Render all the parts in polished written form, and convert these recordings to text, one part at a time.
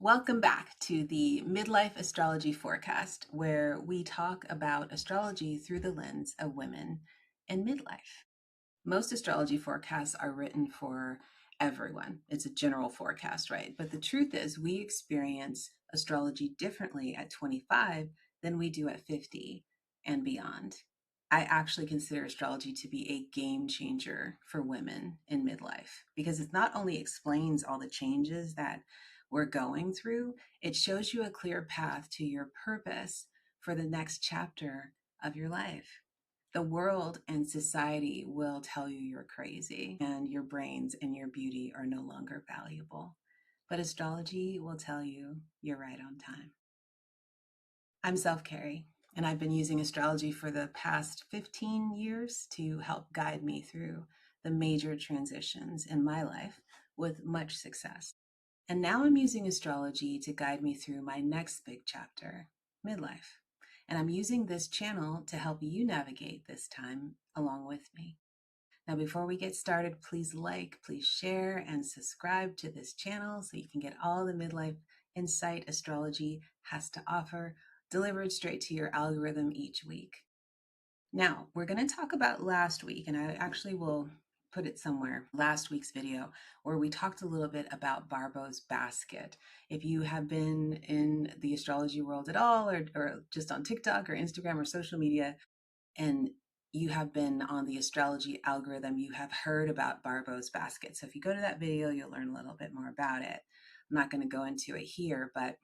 Welcome back to the Midlife Astrology Forecast, where we talk about astrology through the lens of women in midlife. Most astrology forecasts are written for everyone. It's a general forecast, right? But the truth is, we experience astrology differently at 25 than we do at 50 and beyond. I actually consider astrology to be a game changer for women in midlife because it not only explains all the changes that we're going through, it shows you a clear path to your purpose for the next chapter of your life. The world and society will tell you you're crazy and your brains and your beauty are no longer valuable. But astrology will tell you you're right on time. I'm SelfKarrie, and I've been using astrology for the past 15 years to help guide me through the major transitions in my life with much success. And now I'm using astrology to guide me through my next big chapter, midlife. And I'm using this channel to help you navigate this time along with me. Now, before we get started, please please share, and subscribe to this channel so you can get all the midlife insight astrology has to offer delivered straight to your algorithm each week. Now, we're going to talk about last week, and I actually will put it somewhere, last week's video, where we talked a little bit about Barbault's basket. If you have been in the astrology world at all, or just on TikTok or Instagram or social media, and you have been on the astrology algorithm, you have heard about Barbault's basket. So if you go to that video, you'll learn a little bit more about it. I'm not going to go into it here, but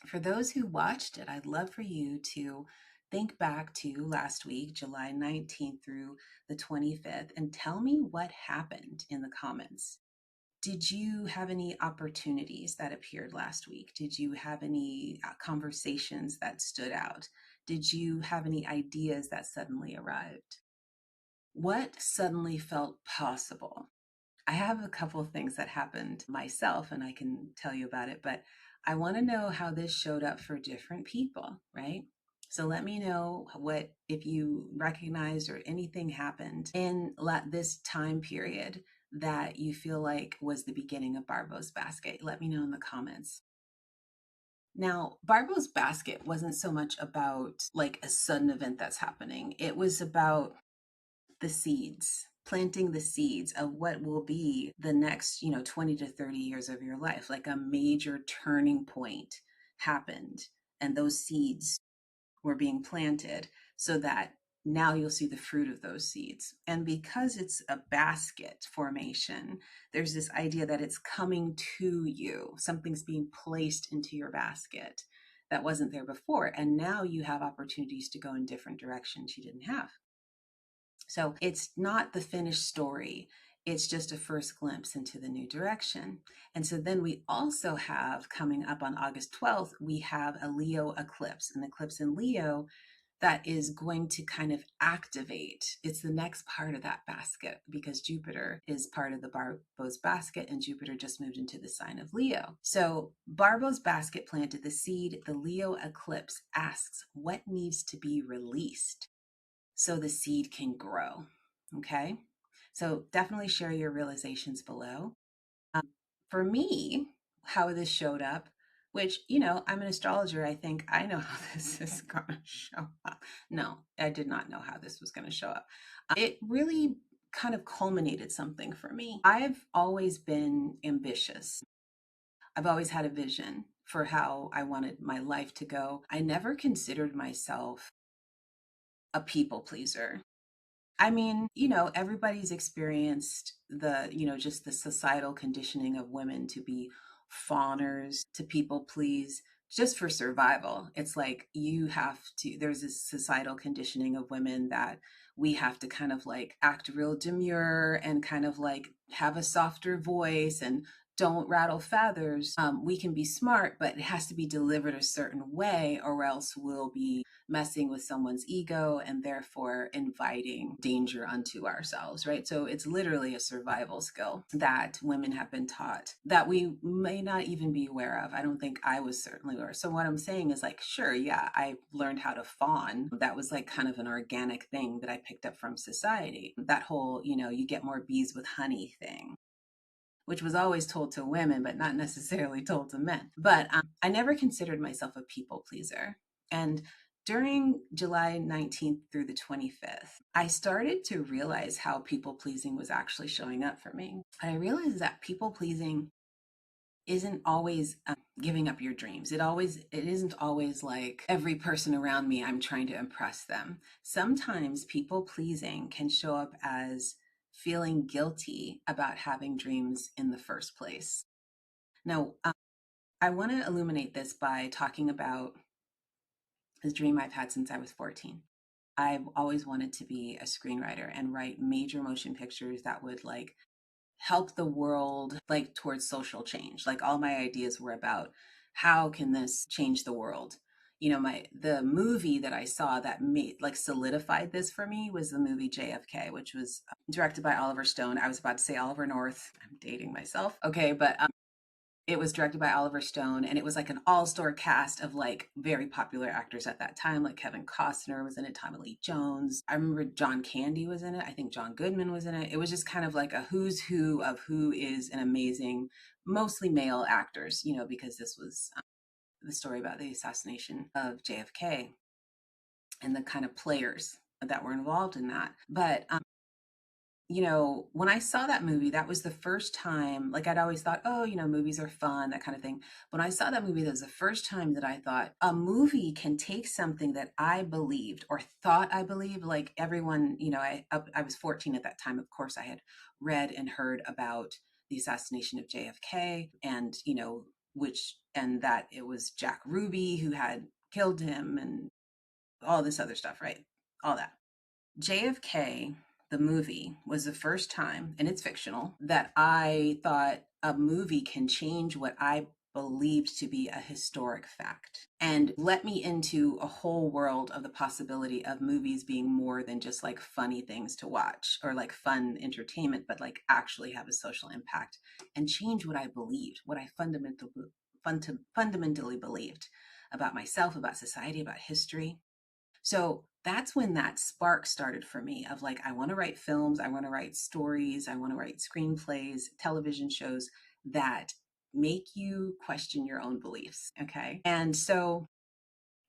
for those who watched it, I'd love for you to think back to last week, July 19th through the 25th, and tell me what happened in the comments. Did you have any opportunities that appeared last week? Did you have any conversations that stood out? Did you have any ideas that suddenly arrived? What suddenly felt possible? I have a couple of things that happened myself, and I can tell you about it, but I want to know how this showed up for different people, right? So let me know if you recognized or anything happened in this time period that you feel like was the beginning of Barbault's basket. Let me know in the comments. Now, Barbault's basket wasn't so much about like a sudden event that's happening. It was about the seeds, planting the seeds of what will be the next, 20 to 30 years of your life. Like a major turning point happened, and those seeds were being planted so that now you'll see the fruit of those seeds. And because it's a basket formation, there's this idea that it's coming to you. Something's being placed into your basket that wasn't there before. And now you have opportunities to go in different directions you didn't have. So it's not the finished story. It's just a first glimpse into the new direction. And so then we also have coming up on August 12th, we have a Leo eclipse, an eclipse in Leo that is going to kind of activate. It's the next part of that basket because Jupiter is part of the Barbault's basket, and Jupiter just moved into the sign of Leo. So Barbault's basket planted the seed. The Leo eclipse asks what needs to be released so the seed can grow. Okay. So definitely share your realizations below. For me, how this showed up, which, I'm an astrologer. I think I know how this is going to show up. No, I did not know how this was going to show up. It really kind of culminated something for me. I've always been ambitious. I've always had a vision for how I wanted my life to go. I never considered myself a people pleaser. I mean, everybody's experienced just the societal conditioning of women to be fawners, to people please, just for survival. It's like there's this societal conditioning of women that we have to kind of like act real demure and kind of like have a softer voice and don't rattle feathers. We can be smart, but it has to be delivered a certain way, or else we'll be messing with someone's ego and therefore inviting danger unto ourselves, right? So it's literally a survival skill that women have been taught that we may not even be aware of. I don't think I was certainly aware. So what I'm saying is like, sure, yeah, I learned how to fawn. That was like kind of an organic thing that I picked up from society. That whole, you get more bees with honey thing. which was always told to women, but not necessarily told to men. But I never considered myself a people pleaser. And during July 19th through the 25th, I started to realize how people pleasing was actually showing up for me. I realized that people pleasing isn't always giving up your dreams. It isn't always like every person around me, I'm trying to impress them. Sometimes people pleasing can show up as feeling guilty about having dreams in the first place. Now, I want to illuminate this by talking about this dream I've had since I was 14. I've always wanted to be a screenwriter and write major motion pictures that would like help the world like towards social change. Like all my ideas were about how can this change the world. You know, my the movie that I saw that made like solidified this for me was the movie JFK, which was directed by Oliver Stone. I was about to say Oliver North. I'm dating myself. Okay, but it was directed by Oliver Stone, and it was like an all-star cast of like very popular actors at that time. Like Kevin Costner was in it, Tommy Lee Jones. I remember John Candy was in it. I think John Goodman was in it. It was just kind of like a who's who of who is an amazing, mostly male actors, you know, because this was the story about the assassination of JFK and the kind of players that were involved in that. But you know, when I saw that movie, that was the first time, like I'd always thought, oh, you know, movies are fun, that kind of thing. When I saw that movie, that was the first time that I thought a movie can take something that I believed or thought I believed. Like everyone, you know, I was 14 at that time. Of course, I had read and heard about the assassination of JFK and, you know, and that it was Jack Ruby who had killed him and all this other stuff, right? All that. JFK, the movie, was the first time, and it's fictional, that I thought a movie can change what I believed to be a historic fact and let me into a whole world of the possibility of movies being more than just like funny things to watch or like fun entertainment, but like actually have a social impact and change what I believed, what I fundamentally believed about myself, about society, about history. So that's when that spark started for me of like, I want to write films, I want to write stories, I want to write screenplays, television shows that make you question your own beliefs. Okay. And so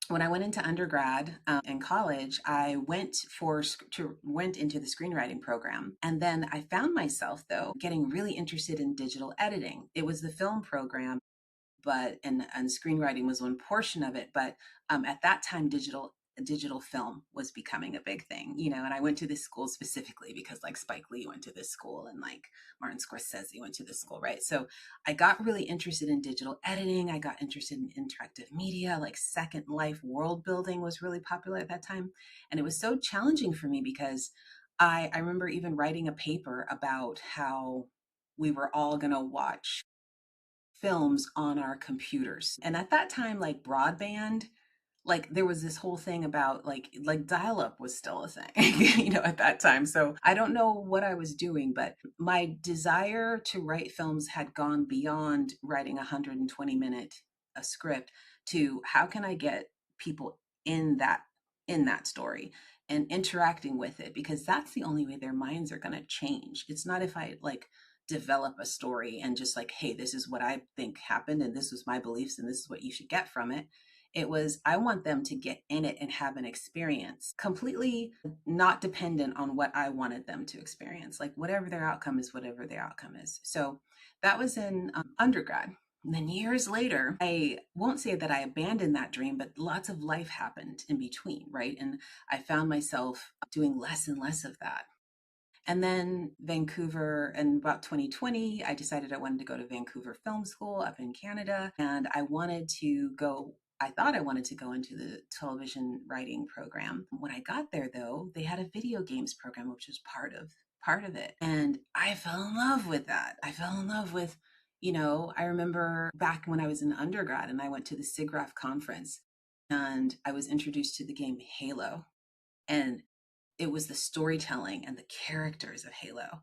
when I went into undergrad and college, I went into the screenwriting program, and then I found myself though getting really interested in digital editing. It was the film program, but and screenwriting was one portion of it. But at that time, digital film was becoming a big thing, you know. And I went to this school specifically because like Spike Lee went to this school and like Martin Scorsese went to this school, right? So I got really interested in digital editing. I got interested in interactive media, like Second Life world building was really popular at that time, and it was so challenging for me because I remember even writing a paper about how we were all going to watch films on our computers. And at that time, like broadband, like there was this whole thing about like dial up was still a thing, you know, at that time. So I don't know what I was doing, but my desire to write films had gone beyond writing a 120-minute a script to how can I get people in that story and interacting with it, because that's the only way their minds are going to change. It's not if I like develop a story and just like, hey, this is what I think happened and this was my beliefs and this is what you should get from it. It was, I want them to get in it and have an experience completely not dependent on what I wanted them to experience. Like whatever their outcome is, whatever their outcome is. So that was in undergrad. And then years later, I won't say that I abandoned that dream, but lots of life happened in between, right? And I found myself doing less and less of that. And then Vancouver, in about 2020, I decided I wanted to go to Vancouver Film School up in Canada. And I thought I wanted to go into the television writing program. When I got there though, they had a video games program, which was part of it. And I fell in love with that. I fell in love with, you know, I remember back when I was in undergrad and I went to the SIGGRAPH conference and I was introduced to the game Halo. And it was the storytelling and the characters of Halo.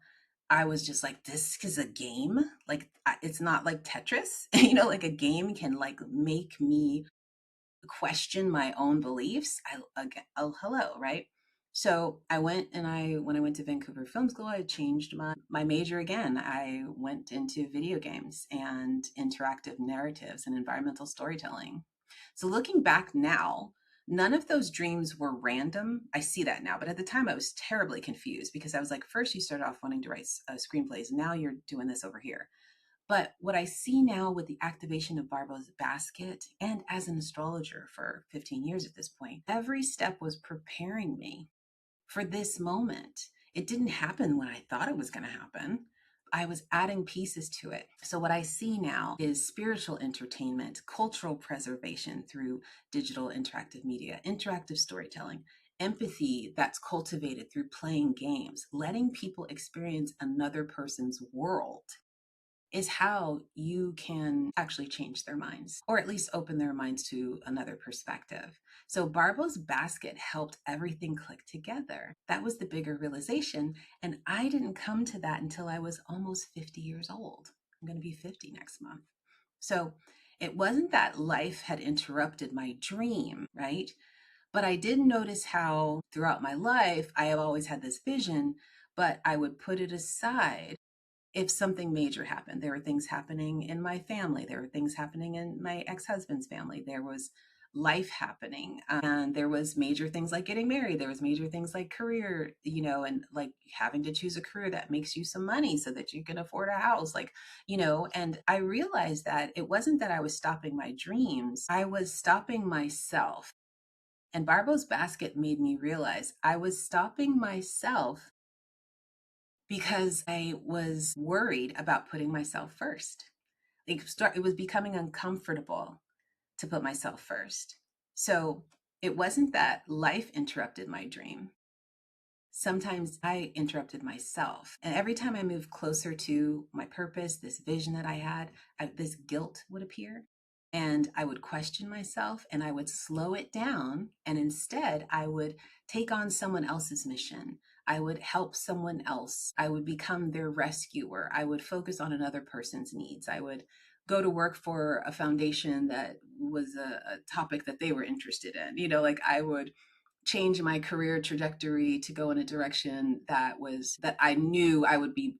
I was just like, this is a game. Like, it's not like Tetris, you know, like a game can like make me question my own beliefs. Again, oh, hello, right? So I went and when I went to Vancouver Film School, I changed my major again. I went into video games and interactive narratives and environmental storytelling. So looking back now, none of those dreams were random. I see that now, but at the time I was terribly confused because I was like, first you started off wanting to write screenplays, now you're doing this over here. But what I see now with the activation of Barbault's basket and as an astrologer for 15 years at this point, every step was preparing me for this moment. It didn't happen when I thought it was going to happen. I was adding pieces to it. So, what I see now is spiritual entertainment, cultural preservation through digital interactive media, interactive storytelling, empathy that's cultivated through playing games, letting people experience another person's world is how you can actually change their minds or at least open their minds to another perspective. So Barbault's basket helped everything click together. That was the bigger realization. And I didn't come to that until I was almost 50 years old. I'm going to be 50 next month. So it wasn't that life had interrupted my dream, right? But I did notice how throughout my life, I have always had this vision, but I would put it aside if something major happened. There were things happening in my family. There were things happening in my ex-husband's family. There was life happening. And there was major things like getting married. There was major things like career, and like having to choose a career that makes you some money so that you can afford a house. And I realized that it wasn't that I was stopping my dreams. I was stopping myself. And Barbault's basket made me realize I was stopping myself because I was worried about putting myself first. It was becoming uncomfortable to put myself first. So it wasn't that life interrupted my dream. Sometimes I interrupted myself. And every time I moved closer to my purpose, this vision that I had, this guilt would appear. And I would question myself and I would slow it down. And instead, I would take on someone else's mission. I would help someone else. I would become their rescuer. I would focus on another person's needs. I would go to work for a foundation that was a topic that they were interested in. Like I would change my career trajectory to go in a direction that I knew I would be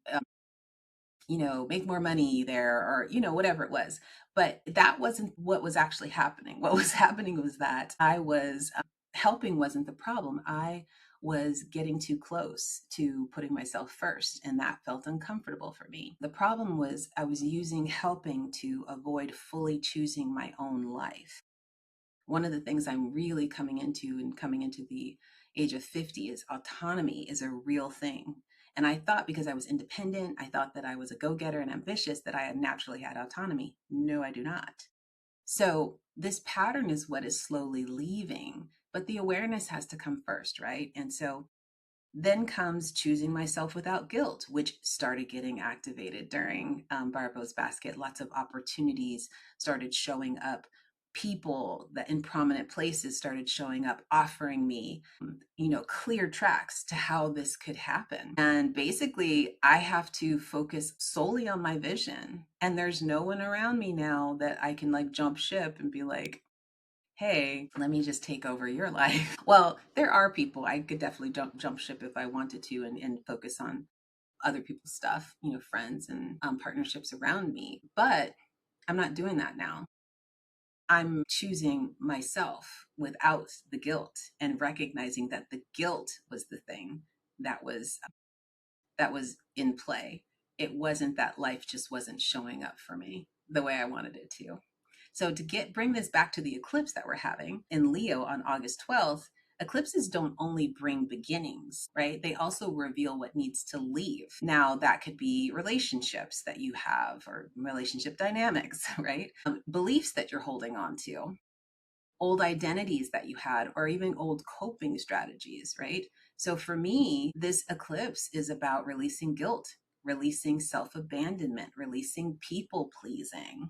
make more money there, or whatever it was. But that wasn't what was actually happening. What was happening was that I was helping wasn't the problem. I was getting too close to putting myself first, and that felt uncomfortable for me. The problem was I was using helping to avoid fully choosing my own life. One of the things I'm really coming into the age of 50 is autonomy is a real thing. And I thought because I was independent, I thought that I was a go-getter and ambitious, that I had naturally had autonomy. No, I do not. So this pattern is what is slowly leaving, but the awareness has to come first, right? And so then comes choosing myself without guilt, which started getting activated during Barbault's basket. Lots of opportunities started showing up. People that in prominent places started showing up, offering me, clear tracks to how this could happen. And basically, I have to focus solely on my vision. And there's no one around me now that I can like jump ship and be like, hey, let me just take over your life. Well, there are people I could definitely jump ship if I wanted to and focus on other people's stuff, friends and partnerships around me. But I'm not doing that now. I'm choosing myself without the guilt and recognizing that the guilt was the thing that was in play. It wasn't that life just wasn't showing up for me the way I wanted it to. So to bring this back to the eclipse that we're having in Leo on August 12th, eclipses don't only bring beginnings, right? They also reveal what needs to leave. Now, that could be relationships that you have or relationship dynamics, right? Beliefs that you're holding on to, old identities that you had, or even old coping strategies, right? So for me, this eclipse is about releasing guilt, releasing self abandonment, releasing people pleasing,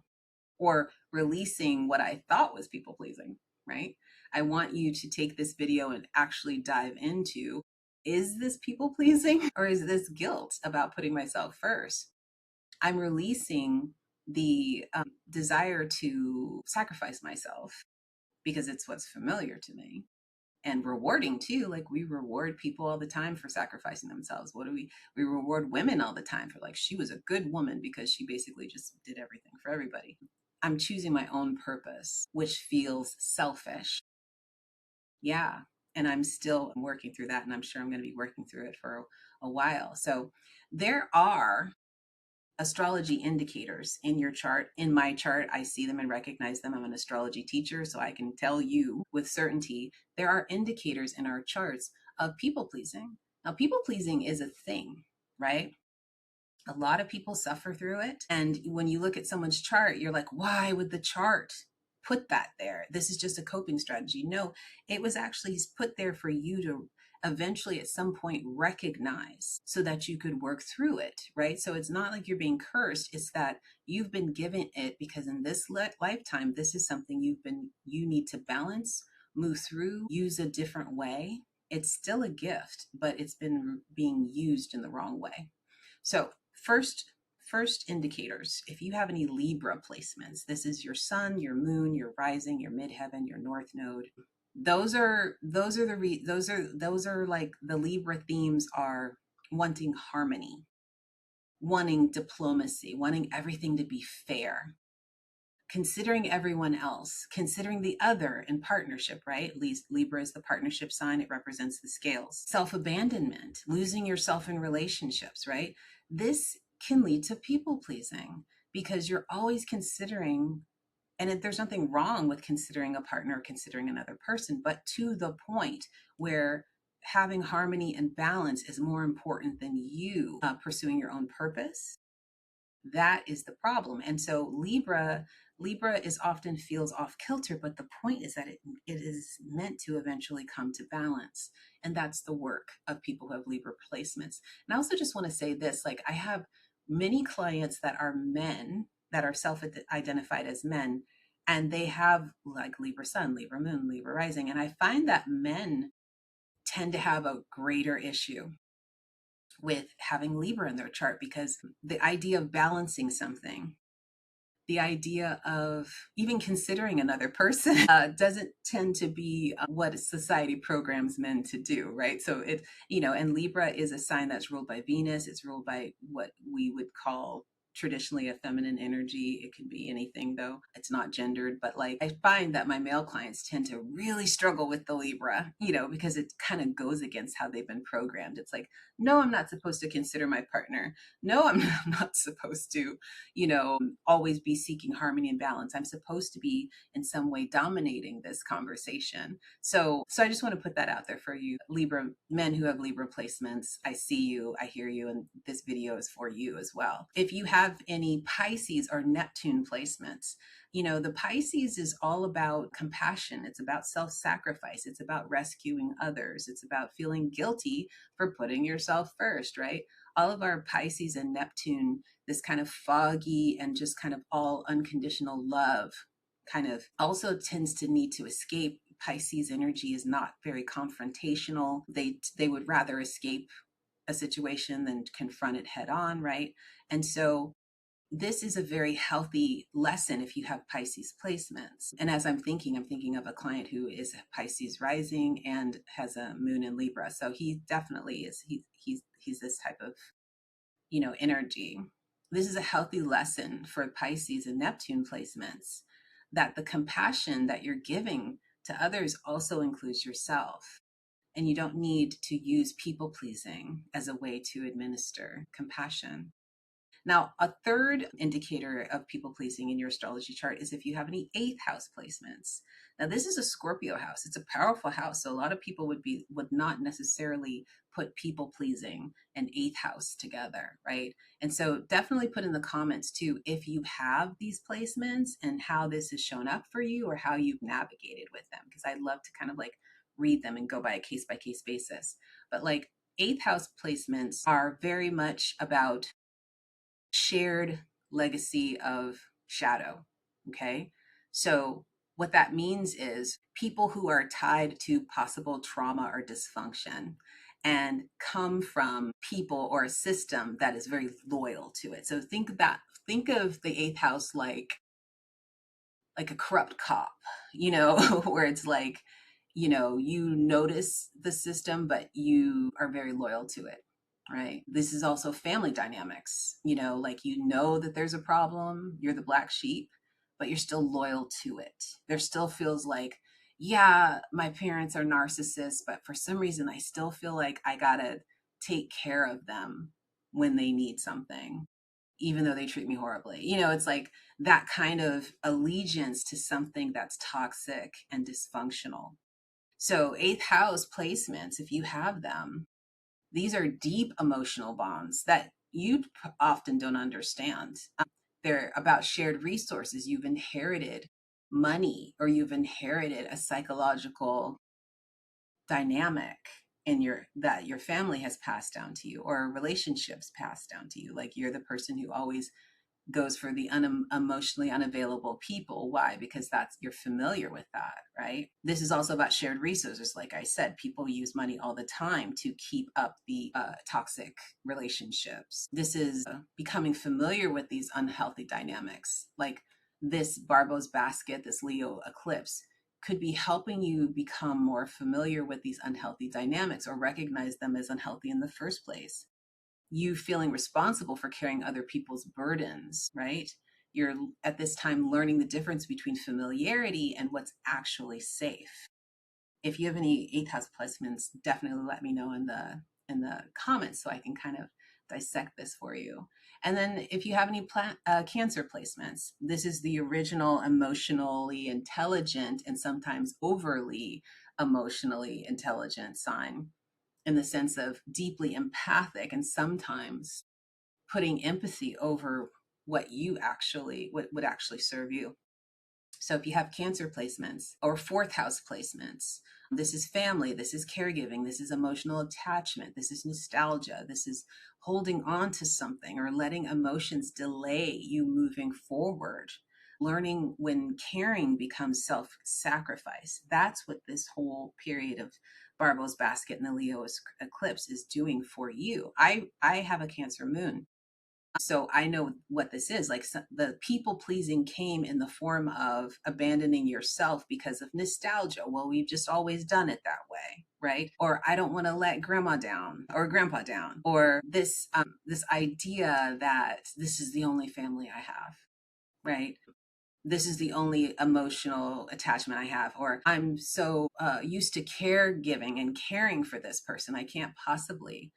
or releasing what I thought was people pleasing, right? I want you to take this video and actually dive into, is this people pleasing or is this guilt about putting myself first? I'm releasing the desire to sacrifice myself because it's what's familiar to me. and rewarding too. Like we reward people all the time for sacrificing themselves. What do we reward women all the time for, like, she was a good woman because she basically just did everything for everybody. I'm choosing my own purpose, which feels selfish. Yeah. And I'm still working through that. And I'm sure I'm going to be working through it for a while. So there are astrology indicators in your chart. In my chart, I see them and recognize them. I'm an astrology teacher, so I can tell you with certainty there are indicators in our charts of people pleasing. Now, people pleasing is a thing, right? A lot of people suffer through it. And when you look at someone's chart, you're like, why would the chart put that there? This is just a coping strategy. No, it was actually put there for you to eventually at some point recognize so that you could work through it, right? So it's not like you're being cursed. It's that you've been given it because in this lifetime, this is something you need to balance, move through, use a different way. It's still a gift, but it's been being used in the wrong way. So first indicators, if you have any Libra placements, this is your sun, your moon, your rising, your midheaven, your north node. Those are like the Libra themes are wanting harmony, wanting diplomacy, wanting everything to be fair, considering everyone else, considering the other in partnership, right? At least Libra is the partnership sign. It represents the scales. Self-abandonment, losing yourself in relationships, right? This can lead to people pleasing because you're always considering, and there's nothing wrong with considering a partner or considering another person, but to the point where having harmony and balance is more important than you pursuing your own purpose. That is the problem. And so Libra is often feels off kilter, but the point is that it is meant to eventually come to balance. And that's the work of people who have Libra placements. And I also just want to say this, like I have many clients that are men that are self-identified as men, and they have like Libra sun, Libra moon, Libra rising. And I find that men tend to have a greater issue with having Libra in their chart because the idea of balancing something, the idea of even considering another person doesn't tend to be what society programs men to do, right? So and Libra is a sign that's ruled by Venus. It's ruled by what we would call traditionally a feminine energy. It can be anything though. It's not gendered, but like I find that my male clients tend to really struggle with the Libra, because it kind of goes against how they've been programmed. It's like, no, I'm not supposed to consider my partner. No, I'm not supposed to, always be seeking harmony and balance. I'm supposed to be in some way dominating this conversation. So I just want to put that out there for you, Libra men who have Libra placements. I see you, I hear you, and this video is for you as well. If you have any Pisces or Neptune placements, the Pisces is all about compassion. It's about self-sacrifice. It's about rescuing others. It's about feeling guilty for putting yourself first, right? All of our Pisces and Neptune, this kind of foggy and just kind of all unconditional love kind of also tends to need to escape. Pisces energy is not very confrontational. They would rather escape a situation than confront it head on, right? And so this is a very healthy lesson if you have Pisces placements. And as I'm thinking of a client who is Pisces rising and has a moon in Libra. So he definitely is, he's this type of, energy. This is a healthy lesson for Pisces and Neptune placements, that the compassion that you're giving to others also includes yourself. And you don't need to use people pleasing as a way to administer compassion. Now, a third indicator of people pleasing in your astrology chart is if you have any eighth house placements. Now, this is a Scorpio house. It's a powerful house. So a lot of people would not necessarily put people pleasing and eighth house together, right? And so definitely put in the comments too, if you have these placements and how this has shown up for you or how you've navigated with them, because I'd love to kind of like read them and go by case basis. But like eighth house placements are very much about shared legacy of shadow. Okay. So what that means is people who are tied to possible trauma or dysfunction and come from people or a system that is very loyal to it. So think of the eighth house like a corrupt cop, where it's like, you notice the system, but you are very loyal to it, right? This is also family dynamics, like that there's a problem, you're the black sheep, but you're still loyal to it. There still feels like, yeah, my parents are narcissists, but for some reason I still feel like I gotta take care of them when they need something, even though they treat me horribly. It's like that kind of allegiance to something that's toxic and dysfunctional. So, eighth house placements, if you have them, these are deep emotional bonds that you often don't understand. They're about shared resources. You've inherited money, or you've inherited a psychological dynamic that your family has passed down to you, or relationships passed down to you. Like, you're the person who always goes for the emotionally unavailable people. Why? Because you're familiar with that, right? This is also about shared resources. Like I said, people use money all the time to keep up the toxic relationships. This is becoming familiar with these unhealthy dynamics. Like this Barbault's basket, this Leo eclipse, could be helping you become more familiar with these unhealthy dynamics, or recognize them as unhealthy in the first place. You feeling responsible for carrying other people's burdens, right? You're at this time learning the difference between familiarity and what's actually safe. If you have any eighth house placements, definitely let me know in the comments so I can kind of dissect this for you. And then if you have any Cancer placements, this is the original emotionally intelligent and sometimes overly emotionally intelligent sign, in the sense of deeply empathic and sometimes putting empathy over what would actually serve you. So if you have Cancer placements or fourth house placements, this is family, this is caregiving, this is emotional attachment, this is nostalgia, this is holding on to something or letting emotions delay you moving forward. Learning when caring becomes self sacrifice. That's what this whole period of Barbault's basket and the Leo eclipse is doing for you. I have a Cancer moon, so I know what this is. Like, the people pleasing came in the form of abandoning yourself because of nostalgia. Well, we've just always done it that way, right? Or I don't want to let grandma down or grandpa down, or this idea that this is the only family I have, right? This is the only emotional attachment I have, or I'm so used to caregiving and caring for this person, I can't possibly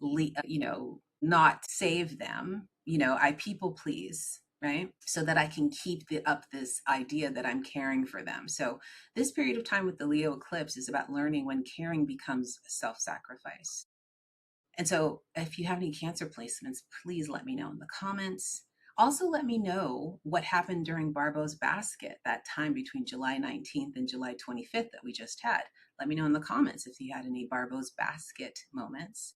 not save them. I people please, right? So that I can keep up this idea that I'm caring for them. So this period of time with the Leo eclipse is about learning when caring becomes self-sacrifice. And so if you have any Cancer placements, please let me know in the comments. Also, let me know what happened during Barbault's basket, that time between July 19th and July 25th that we just had. Let me know in the comments if you had any Barbault's basket moments.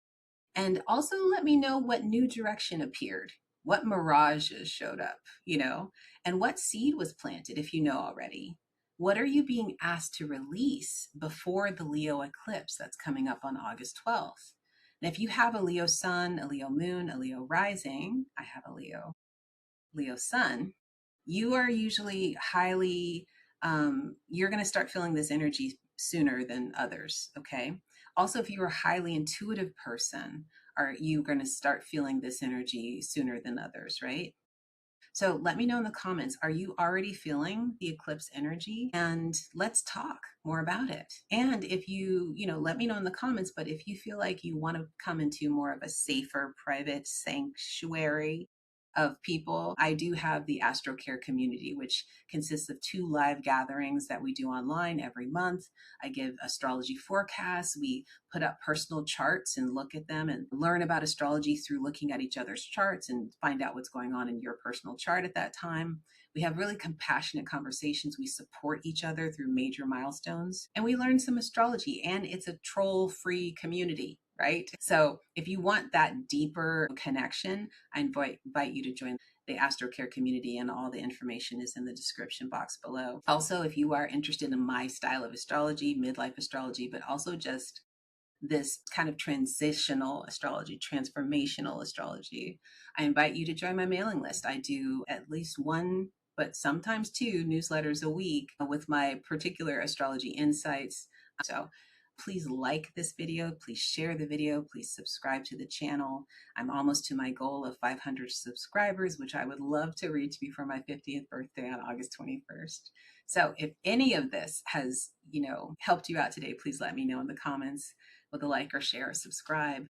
And also let me know what new direction appeared, what mirages showed up, and what seed was planted if you know already. What are you being asked to release before the Leo eclipse that's coming up on August 12th? And if you have a Leo sun, a Leo moon, a Leo rising, I have a Leo sun, you are usually you're going to start feeling this energy sooner than others. Okay. Also, if you're a highly intuitive person, are you going to start feeling this energy sooner than others, right? So let me know in the comments, are you already feeling the eclipse energy? And let's talk more about it. And if let me know in the comments, but if you feel like you want to come into more of a safer, private sanctuary of people, I do have the AstroCare Community, which consists of 2 live gatherings that we do online every month. I give astrology forecasts. We put up personal charts and look at them and learn about astrology through looking at each other's charts and find out what's going on in your personal chart at that time. We have really compassionate conversations. We support each other through major milestones, and we learn some astrology, and it's a troll-free community, right? So if you want that deeper connection, I invite you to join the AstroCare community, and all the information is in the description box below. Also, if you are interested in my style of astrology, midlife astrology, but also just this kind of transitional astrology, transformational astrology, I invite you to join my mailing list. I do at least one but sometimes 2 newsletters a week with my particular astrology insights. So please like this video, please share the video, please subscribe to the channel. I'm almost to my goal of 500 subscribers, which I would love to reach before my 50th birthday on August 21st. So if any of this has, helped you out today, please let me know in the comments with a like or share or subscribe.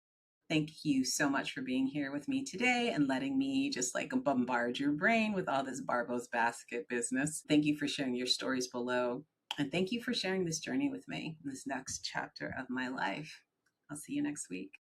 Thank you so much for being here with me today and letting me just like bombard your brain with all this Barbault's basket business. Thank you for sharing your stories below. And thank you for sharing this journey with me in this next chapter of my life. I'll see you next week.